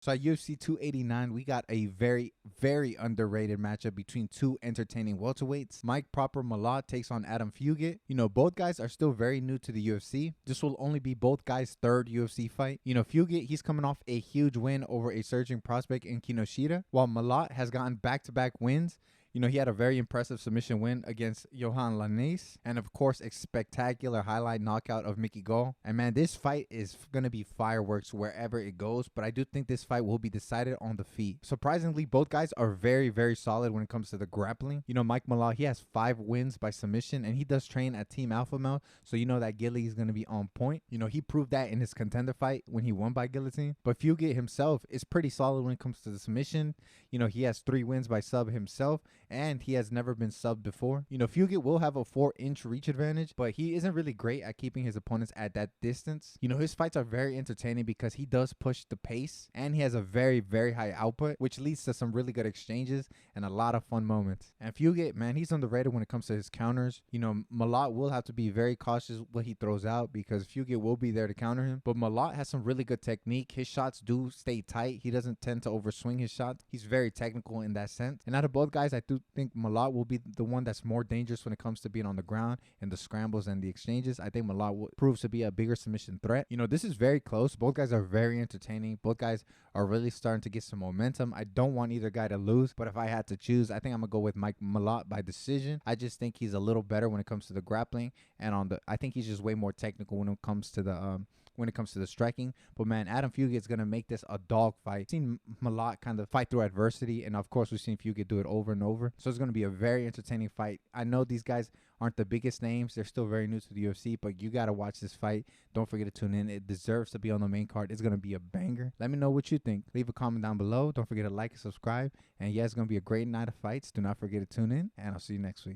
So at UFC 289, we got a very, very underrated matchup between two entertaining welterweights. Mike Proper Malott takes on Adam Fugitt. Both guys are still very new to the UFC. This will only be both guys' third UFC fight. Fugitt, he's coming off a huge win over a surging prospect in Kinoshita, while Malott has gotten back-to-back wins. He had a very impressive submission win against Johan Lainez, and of course, a spectacular highlight knockout of Mickey Gall. And man, this fight is going to be fireworks wherever it goes, but I do think this fight will be decided on the feet. Surprisingly, both guys are very, very solid when it comes to the grappling. Mike Malott, he has 5 wins by submission, and he does train at Team Alpha Male, so that Gilly is going to be on point. He proved that in his contender fight when he won by guillotine. But Fugitt himself is pretty solid when it comes to the submission. He has 3 wins by sub himself, and he has never been subbed before. Fugitt will have a 4-inch reach advantage, but he isn't really great at keeping his opponents at that distance. His fights are very entertaining because he does push the pace, and he has a very, very high output, which leads to some really good exchanges and a lot of fun moments. And Fugitt, man, he's underrated when it comes to his counters. Malott will have to be very cautious what he throws out because Fugitt will be there to counter him. But Malott has some really good technique. His shots do stay tight. He doesn't tend to overswing his shots. He's very technical in that sense. And out of both guys, I do think Malott will be the one that's more dangerous when it comes to being on the ground and the scrambles and the exchanges. I think Malott proves to be a bigger submission threat. This is very close. Both guys are very entertaining. Both guys are really starting to get some momentum. I don't want either guy to lose, but if I had to choose, I think I'm gonna go with Mike Malott by decision. I just think he's a little better when it comes to the grappling, and I think he's just way more technical when it comes to the striking. But man, Adam Fugitt is going to make this a dog fight. We've seen Malott kind of fight through adversity, and of course we've seen Fugitt do it over and over. So it's going to be a very entertaining fight. I know these guys aren't the biggest names. They're still very new to the UFC, but you got to watch this fight. Don't forget to tune in. It deserves to be on the main card. It's going to be a banger. Let me know what you think. Leave a comment down below. Don't forget to like and subscribe. And yeah, it's going to be a great night of fights. Do not forget to tune in, and I'll see you next week.